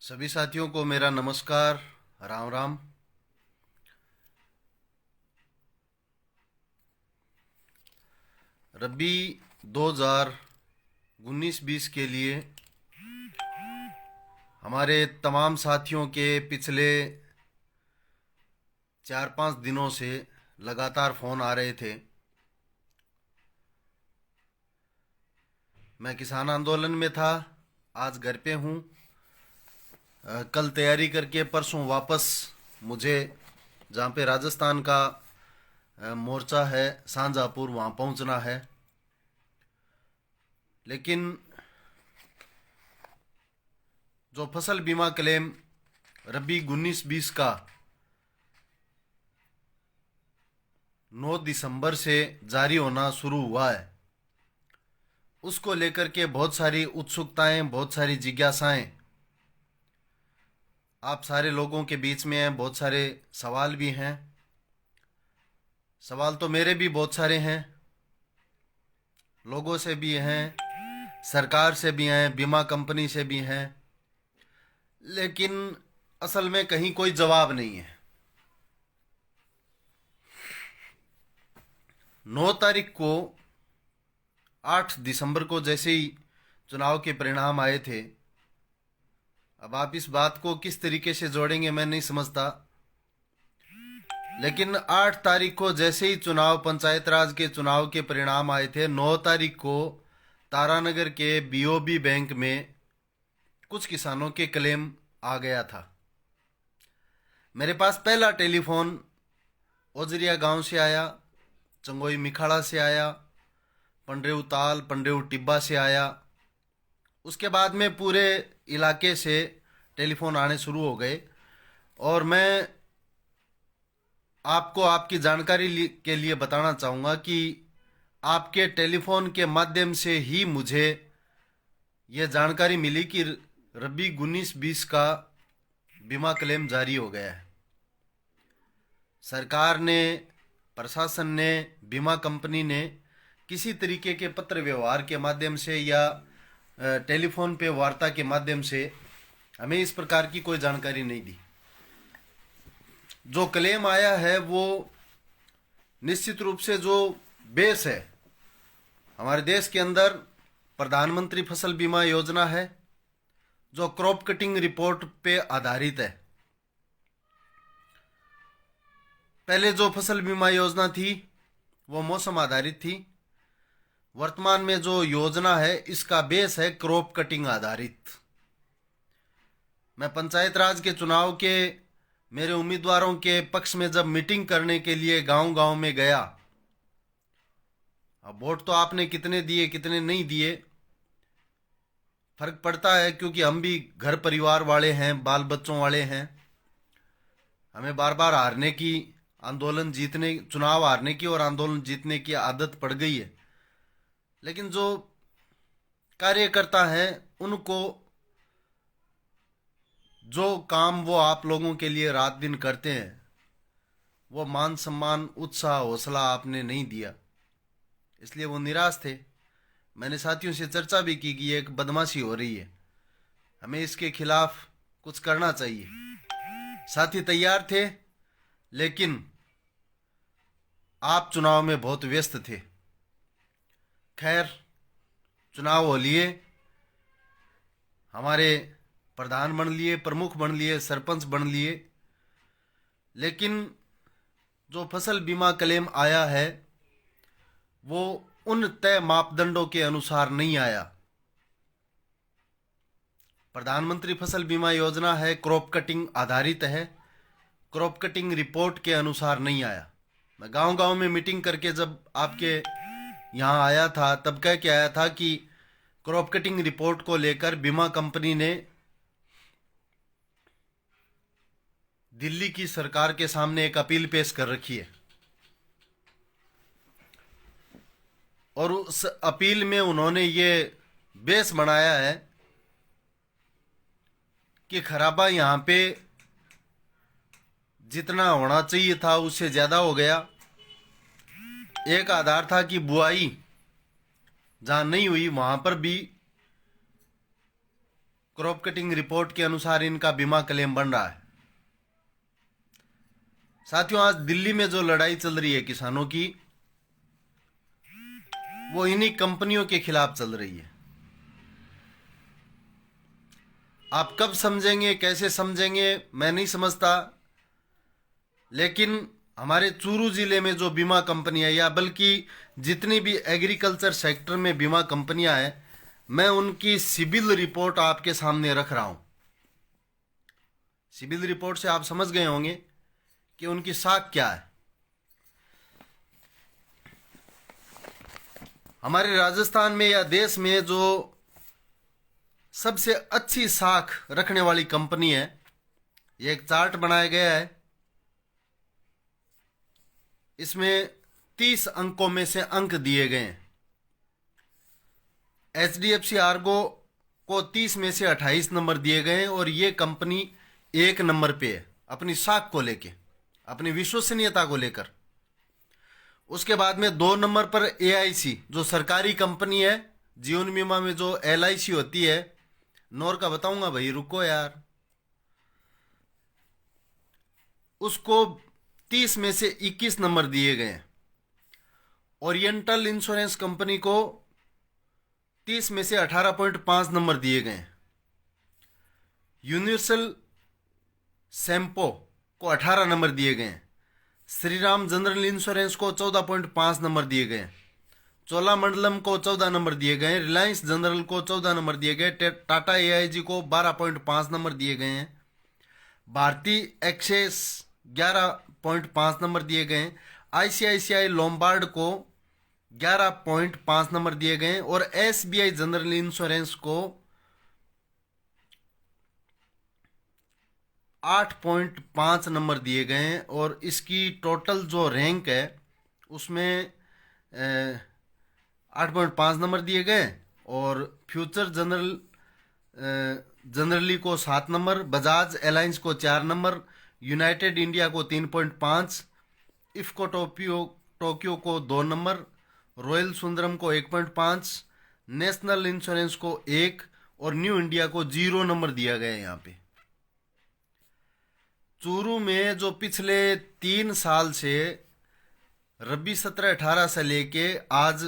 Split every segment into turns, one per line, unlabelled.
सभी साथियों को मेरा नमस्कार। राम राम। रबी 2019-20 के लिए हमारे तमाम साथियों के पिछले 4-5 दिनों से लगातार फ़ोन आ रहे थे। मैं किसान आंदोलन में था, आज घर पे हूँ। कल तैयारी करके परसों वापस मुझे जहाँ पे राजस्थान का मोर्चा है शाहजहाँपुर, वहाँ पहुँचना है। लेकिन जो फसल बीमा क्लेम रबी 19-20 का 9 दिसंबर से जारी होना शुरू हुआ है, उसको लेकर के बहुत सारी उत्सुकताएं, बहुत सारी जिज्ञासाएं आप सारे लोगों के बीच में हैं। बहुत सारे सवाल भी हैं। सवाल तो मेरे भी बहुत सारे हैं, लोगों से भी हैं, सरकार से भी हैं, बीमा कंपनी से भी हैं, लेकिन असल में कहीं कोई जवाब नहीं है। 9 तारीख को 8 दिसंबर को जैसे ही चुनाव के परिणाम आए थे, अब आप इस बात को किस तरीके से जोड़ेंगे मैं नहीं समझता, लेकिन 8 तारीख को जैसे ही चुनाव, पंचायत राज के चुनाव के परिणाम आए थे, 9 तारीख को तारानगर के बीओबी बैंक में कुछ किसानों के क्लेम आ गया था। मेरे पास पहला टेलीफोन ओजरिया गांव से आया, चंगोई मिखाड़ा से आया, पंडरेऊ ताल, पंडरेऊ टिब्बा से आया। उसके बाद में पूरे इलाके से टेलीफोन आने शुरू हो गए। और मैं आपको आपकी जानकारी के लिए बताना चाहूँगा कि आपके टेलीफोन के माध्यम से ही मुझे ये जानकारी मिली कि रबी 19-20 का बीमा क्लेम जारी हो गया है। सरकार ने, प्रशासन ने, बीमा कंपनी ने किसी तरीके के पत्र व्यवहार के माध्यम से या टेलीफोन पे वार्ता के माध्यम से हमें इस प्रकार की कोई जानकारी नहीं दी। जो क्लेम आया है वो निश्चित रूप से जो बेस है, हमारे देश के अंदर प्रधानमंत्री फसल बीमा योजना है जो क्रॉप कटिंग रिपोर्ट पे आधारित है। पहले जो फसल बीमा योजना थी वो मौसम आधारित थी। वर्तमान में जो योजना है इसका बेस है क्रॉप कटिंग आधारित। मैं पंचायत राज के चुनाव के मेरे उम्मीदवारों के पक्ष में जब मीटिंग करने के लिए गांव गांव में गया, अब वोट तो आपने कितने दिए कितने नहीं दिए फर्क पड़ता है, क्योंकि हम भी घर परिवार वाले हैं, बाल बच्चों वाले हैं। हमें बार बार हारने की, आंदोलन जीतने, चुनाव हारने की और आंदोलन जीतने की आदत पड़ गई है। लेकिन जो कार्यकर्ता हैं उनको जो काम वो आप लोगों के लिए रात दिन करते हैं, वो मान सम्मान, उत्साह, हौसला आपने नहीं दिया, इसलिए वो निराश थे। मैंने साथियों से चर्चा भी की कि ये एक बदमाशी हो रही है, हमें इसके खिलाफ कुछ करना चाहिए। साथी तैयार थे, लेकिन आप चुनाव में बहुत व्यस्त थे। खैर, चुनाव हो लिए, हमारे प्रधान बन लिए, प्रमुख बन लिए, सरपंच बन लिए, लेकिन जो फसल बीमा क्लेम आया है वो उन तय मापदंडों के अनुसार नहीं आया। प्रधानमंत्री फसल बीमा योजना है, क्रॉप कटिंग आधारित है, क्रॉप कटिंग रिपोर्ट के अनुसार नहीं आया। मैं गांव गांव में मीटिंग करके जब आपके यहाँ आया था तब कह के आया था कि क्रॉप कटिंग रिपोर्ट को लेकर बीमा कंपनी ने दिल्ली की सरकार के सामने एक अपील पेश कर रखी है, और उस अपील में उन्होंने ये बेस बनाया है कि खराबा यहाँ पे जितना होना चाहिए था उससे ज़्यादा हो गया। एक आधार था कि बुआई जहाँ नहीं हुई वहाँ पर भी क्रॉप कटिंग रिपोर्ट के अनुसार इनका बीमा क्लेम बन रहा है। साथियों, आज दिल्ली में जो लड़ाई चल रही है किसानों की, वो इन्हीं कंपनियों के खिलाफ चल रही है। आप कब समझेंगे, कैसे समझेंगे, मैं नहीं समझता, लेकिन हमारे चूरू जिले में जो बीमा कंपनियां या बल्कि जितनी भी एग्रीकल्चर सेक्टर में बीमा कंपनियां हैं, मैं उनकी सिबिल रिपोर्ट आपके सामने रख रहा हूं। सिबिल रिपोर्ट से आप समझ गए होंगे कि उनकी साख क्या है। हमारे राजस्थान में या देश में जो सबसे अच्छी साख रखने वाली कंपनी है, ये एक चार्ट बनाया गया है। इसमें 30 अंकों में से अंक दिए गए हैं। एचडीएफसी आर्गो को 30 में से 28 नंबर दिए गए हैं और ये कंपनी 1 नंबर पे है अपनी साख को लेके, अपनी विश्वसनीयता को लेकर। उसके बाद में 2 नंबर पर एआईसी, जो सरकारी कंपनी है, जीवन बीमा में जो एलआईसी होती है, नौर का बताऊंगा भाई, रुको यार। उसको 30 में से 21 नंबर दिए गए हैं। ओरिएंटल इंश्योरेंस कंपनी को 30 में से 18.5 नंबर दिए गए हैं। यूनिवर्सल सैम्पो को 18 नंबर दिए गए हैं। श्रीराम जनरल इंश्योरेंस को 14.5 नंबर दिए गए हैं। चोलामंडलम को 14 नंबर दिए गए हैं। रिलायंस जनरल को 14 नंबर दिए गए। टाटा एआईजी को 12.5 नंबर दिए गए हैं। भारतीय एक्सेस 11.5 नंबर दिए गए हैं। आईसीआईसीआई लोम्बार्ड को 11.5 नंबर दिए गए हैं और एसबीआई जनरल इंश्योरेंस को 8.5 नंबर दिए गए हैं। और इसकी टोटल जो रैंक है उसमें 8.5 नंबर दिए गए। और फ्यूचर जनरली को 7 नंबर, बजाज एलायंस को 4 नंबर, यूनाइटेड इंडिया को 3.5, इफ्को टोक्यो को 2 नंबर, रॉयल सुंदरम को 1.5, नेशनल इंश्योरेंस को 1 और न्यू इंडिया को 0 नंबर दिया गया है। यहाँ पे चूरू में जो पिछले 3 साल से रबी 17-18 से लेके आज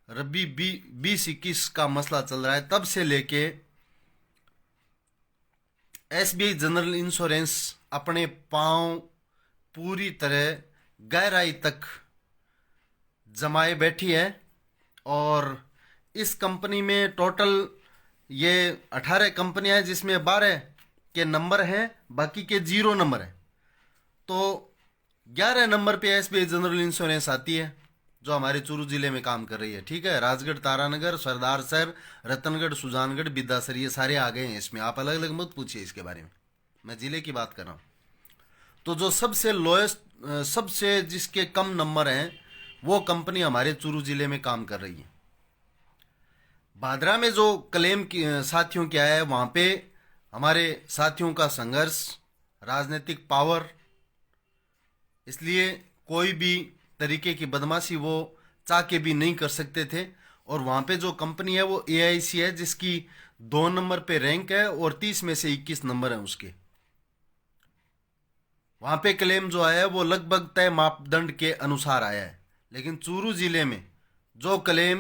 रबी 20-21 का मसला चल रहा है, तब से लेके एसबीआई जनरल इंश्योरेंस अपने पांव पूरी तरह गहराई तक जमाए बैठी है। और इस कंपनी में टोटल ये 18 कंपनियां हैं, जिसमें 12 के नंबर हैं, बाकी के 0 नंबर हैं। तो 11 नंबर पे एसबीआई जनरल इंश्योरेंस आती है, जो हमारे चूरू जिले में काम कर रही है। ठीक है, राजगढ़, तारानगर, सरदार शहर, रतनगढ़, सुजानगढ़, बिद्दासर, ये सारे आ गए हैं इसमें। आप अलग अलग मत पूछिए इसके बारे में, मैं जिले की बात कर रहा हूँ। तो जो सबसे लोएस्ट, सबसे जिसके कम नंबर हैं, वो कंपनी हमारे चूरू जिले में काम कर रही है। भादरा में जो क्लेम साथियों क्या है, वहां पे हमारे साथियों का संघर्ष, राजनीतिक पावर, इसलिए कोई भी तरीके की बदमाशी वो चाह के भी नहीं कर सकते थे। और वहां पे जो कंपनी है वो एआईसी है, जिसकी 2 नंबर पे रैंक है और 30 में से 21 नंबर है उसके। वहां पे क्लेम जो आया है वो लगभग तय मापदंड के अनुसार आया है। लेकिन चूरू जिले में जो क्लेम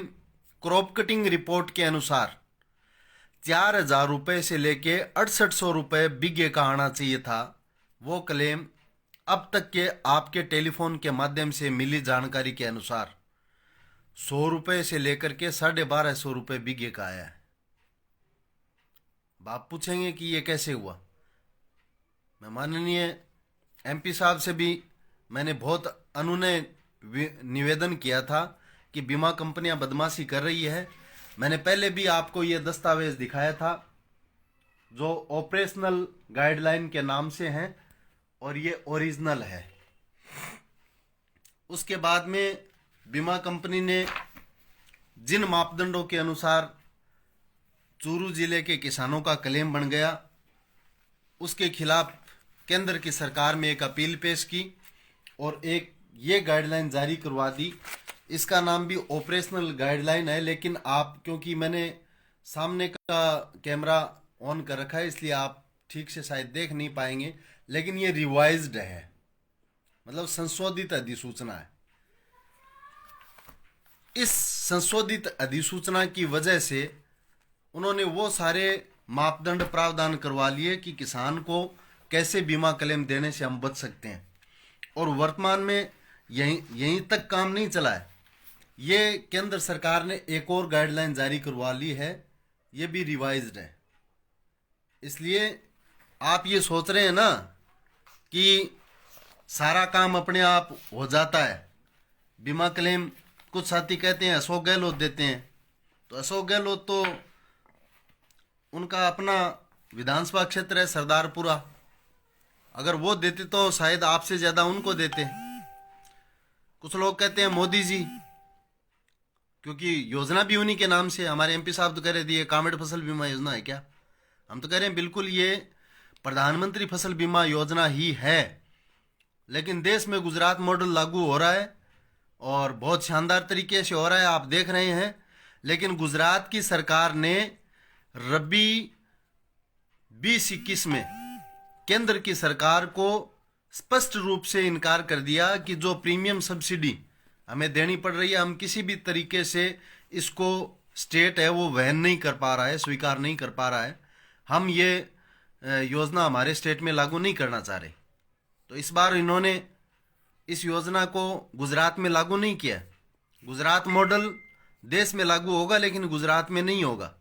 क्रॉप कटिंग रिपोर्ट के अनुसार 4,000 रुपये से लेके 6800 रुपये बीघे का आना चाहिए था, वो क्लेम अब तक के आपके टेलीफोन के माध्यम से मिली जानकारी के अनुसार 100 रुपये से लेकर के 1250 रुपये बीघे का आया है। आप पूछेंगे कि ये कैसे हुआ। मैं माननीय एमपी साहब से भी मैंने बहुत अनुनय निवेदन किया था कि बीमा कंपनियां बदमाशी कर रही है। मैंने पहले भी आपको ये दस्तावेज दिखाया था, जो ऑपरेशनल गाइडलाइन के नाम से हैं, और ये ओरिजिनल है। उसके बाद में बीमा कंपनी ने जिन मापदंडों के अनुसार चूरू जिले के किसानों का क्लेम बन गया, उसके खिलाफ केंद्र की सरकार में एक अपील पेश की और एक ये गाइडलाइन जारी करवा दी। इसका नाम भी ऑपरेशनल गाइडलाइन है, लेकिन आप, क्योंकि मैंने सामने का कैमरा ऑन कर रखा है, इसलिए आप ठीक से शायद देख नहीं पाएंगे, लेकिन ये रिवाइज्ड है, मतलब संशोधित अधिसूचना है। इस संशोधित अधिसूचना की वजह से उन्होंने वो सारे मापदंड प्रावधान करवा लिए कि किसान को कैसे बीमा क्लेम देने से हम बच सकते हैं। और वर्तमान में यहीं तक काम नहीं चला है, ये केंद्र सरकार ने एक और गाइडलाइन जारी करवा ली है, ये भी रिवाइज्ड है। इसलिए आप ये सोच रहे हैं ना कि सारा काम अपने आप हो जाता है, बीमा क्लेम कुछ साथी कहते हैं अशोक गहलोत देते हैं, तो अशोक गहलोत तो उनका अपना विधानसभा क्षेत्र है सरदारपुरा, अगर वो देते तो शायद आपसे ज़्यादा उनको देते। कुछ लोग कहते हैं मोदी जी, क्योंकि योजना भी उन्हीं के नाम से। हमारे एमपी साहब तो कह रहे थे ये कामेड फसल बीमा योजना है क्या, हम तो कह रहे हैं बिल्कुल ये प्रधानमंत्री फसल बीमा योजना ही है। लेकिन देश में गुजरात मॉडल लागू हो रहा है और बहुत शानदार तरीके से हो रहा है, आप देख रहे हैं। लेकिन गुजरात की सरकार ने रबी 2021 में केंद्र की सरकार को स्पष्ट रूप से इनकार कर दिया कि जो प्रीमियम सब्सिडी हमें देनी पड़ रही है, हम किसी भी तरीके से इसको स्टेट है वो वहन नहीं कर पा रहा है, स्वीकार नहीं कर पा रहा है, हम ये योजना हमारे स्टेट में लागू नहीं करना चाह रहे। तो इस बार इन्होंने इस योजना को गुजरात में लागू नहीं किया। गुजरात मॉडल देश में लागू होगा लेकिन गुजरात में नहीं होगा।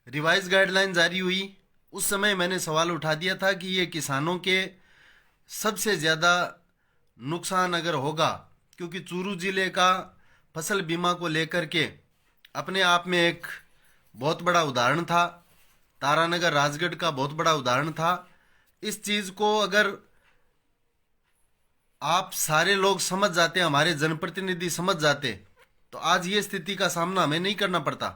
रिवाइज गाइडलाइन जारी हुई, उस समय मैंने सवाल उठा दिया था कि ये किसानों के सबसे ज़्यादा नुकसान अगर होगा, क्योंकि चूरू जिले का फसल बीमा को लेकर के अपने आप में एक बहुत बड़ा उदाहरण था, तारानगर राजगढ़ का बहुत बड़ा उदाहरण था। इस चीज़ को अगर आप सारे लोग समझ जाते, हमारे जनप्रतिनिधि समझ जाते, तो आज ये स्थिति का सामना हमें नहीं करना पड़ता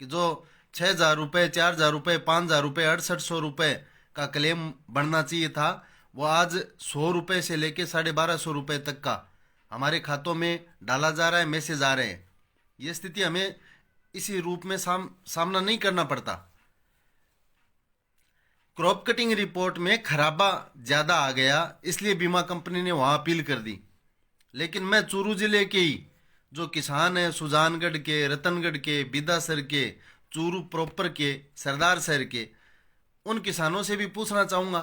कि जो 6,000 रुपये, 4,000 रुपये, 5,000 रुपये, 6800 रुपये का क्लेम बढ़ना चाहिए था, वो आज 100 रुपये से लेके 1,250 रुपये तक का हमारे खातों में डाला जा रहा है, मैसेज आ रहे हैं। ये स्थिति हमें इसी रूप में सामना नहीं करना पड़ता। क्रॉप कटिंग रिपोर्ट में खराबा ज़्यादा आ गया, इसलिए बीमा कंपनी ने वहाँ अपील कर दी। लेकिन मैं चूरू जिले के ही जो किसान हैं, सुजानगढ़ के, रतनगढ़ के, बिदासर के, चूरू प्रॉपर के, सरदार शहर के, उन किसानों से भी पूछना चाहूँगा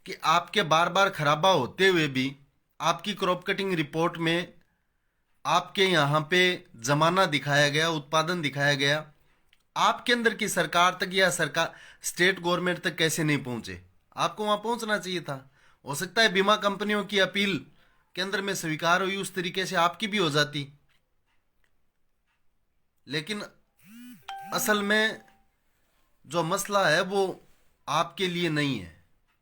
कि आपके बार बार खराबा होते हुए भी आपकी क्रॉप कटिंग रिपोर्ट में आपके यहाँ पे जमाना दिखाया गया, उत्पादन दिखाया गया, आप केंद्र की सरकार तक या सरकार स्टेट गवर्नमेंट तक कैसे नहीं पहुँचे? आपको वहाँ पहुँचना चाहिए था। हो सकता है बीमा कंपनियों की अपील केंद्र में स्वीकार हुई, उस तरीके से आपकी भी हो जाती। लेकिन असल में जो मसला है वो आपके लिए नहीं है।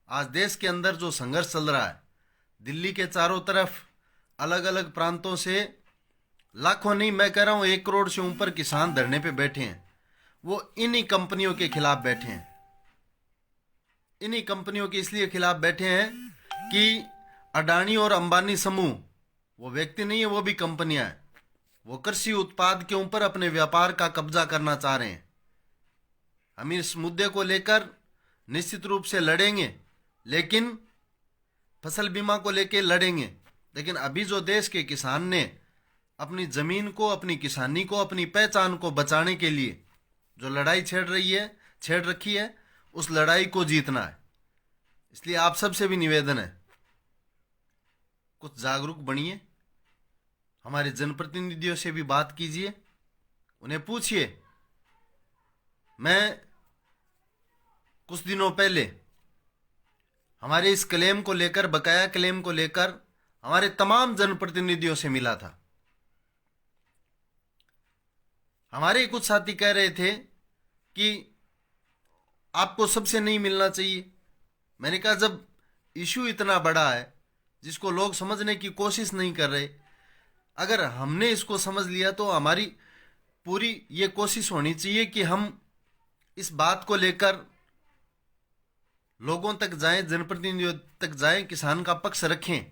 आज देश के अंदर जो संघर्ष चल रहा है, दिल्ली के चारों तरफ अलग अलग प्रांतों से लाखों नहीं, मैं कह रहा हूँ 1 करोड़ से ऊपर किसान धरने पे बैठे हैं। वो इन्हीं कंपनियों के खिलाफ बैठे हैं। इन्हीं कंपनियों के इसलिए खिलाफ बैठे हैं कि अडानी और अंबानी समूह, वो व्यक्ति नहीं है, वो भी कंपनियां हैं, वो कृषि उत्पाद के ऊपर अपने व्यापार का कब्जा करना चाह रहे हैं। हम इस मुद्दे को लेकर निश्चित रूप से लड़ेंगे, लेकिन फसल बीमा को लेकर लड़ेंगे। लेकिन अभी जो देश के किसान ने अपनी ज़मीन को, अपनी किसानी को, अपनी पहचान को बचाने के लिए जो लड़ाई छेड़ रखी है, उस लड़ाई को जीतना है। इसलिए आप सबसे भी निवेदन है, कुछ जागरूक बनिए, हमारे जनप्रतिनिधियों से भी बात कीजिए, उन्हें पूछिए। मैं कुछ दिनों पहले हमारे इस क्लेम को लेकर, बकाया क्लेम को लेकर हमारे तमाम जनप्रतिनिधियों से मिला था। हमारे कुछ साथी कह रहे थे कि आपको सबसे नहीं मिलना चाहिए। मैंने कहा जब इशू इतना बड़ा है जिसको लोग समझने की कोशिश नहीं कर रहे, अगर हमने इसको समझ लिया तो हमारी पूरी ये कोशिश होनी चाहिए कि हम इस बात को लेकर लोगों तक जाएं, जनप्रतिनिधियों तक जाएं, किसान का पक्ष रखें।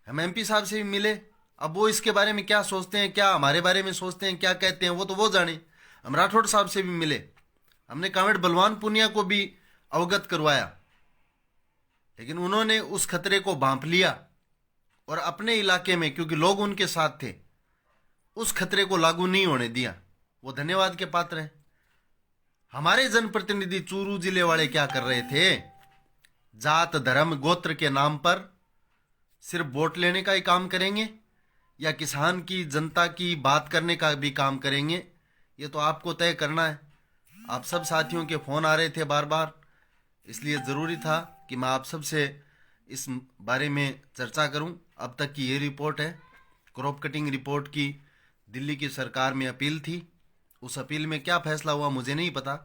हम एमपी साहब से भी मिले, अब वो इसके बारे में क्या सोचते हैं, क्या हमारे बारे में सोचते हैं, क्या कहते हैं, वो तो वो जाने। हम राठौड़ साहब से भी मिले, हमने कामेड़ बलवान पुनिया को भी अवगत करवाया, लेकिन उन्होंने उस खतरे को भांप लिया और अपने इलाके में, क्योंकि लोग उनके साथ थे, उस खतरे को लागू नहीं होने दिया। वो धन्यवाद के पात्र हैं। हमारे जनप्रतिनिधि चूरू जिले वाले क्या कर रहे थे? जात धर्म गोत्र के नाम पर सिर्फ वोट लेने का ही काम करेंगे या किसान की जनता की बात करने का भी काम करेंगे, ये तो आपको तय करना है। आप सब साथियों के फोन आ रहे थे बार बार, इसलिए ज़रूरी था कि मैं आप सब से इस बारे में चर्चा करूं। अब तक की ये रिपोर्ट है। क्रॉप कटिंग रिपोर्ट की दिल्ली की सरकार में अपील थी, उस अपील में क्या फैसला हुआ मुझे नहीं पता।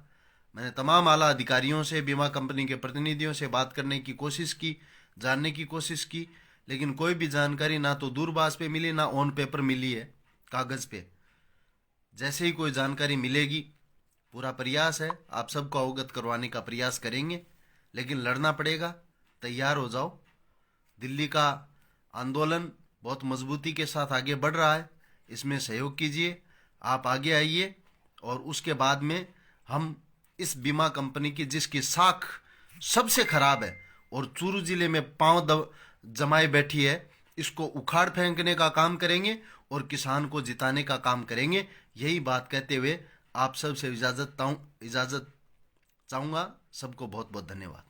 मैंने तमाम आला अधिकारियों से, बीमा कंपनी के प्रतिनिधियों से बात करने की कोशिश की, जानने की कोशिश की, लेकिन कोई भी जानकारी ना तो दूरभाष पे मिली ना ऑन पेपर मिली है, कागज़ पे। जैसे ही कोई जानकारी मिलेगी, पूरा प्रयास है आप सबको अवगत करवाने का प्रयास करेंगे, लेकिन लड़ना पड़ेगा। तैयार हो जाओ। दिल्ली का आंदोलन बहुत मजबूती के साथ आगे बढ़ रहा है, इसमें सहयोग कीजिए, आप आगे आइए और उसके बाद में हम इस बीमा कंपनी की, जिसकी साख सबसे खराब है और चूरू जिले में पांव जमाए बैठी है, इसको उखाड़ फेंकने का काम करेंगे और किसान को जिताने का काम करेंगे। यही बात कहते हुए आप सब से इजाज़त चाहूँगा। सबको बहुत बहुत धन्यवाद।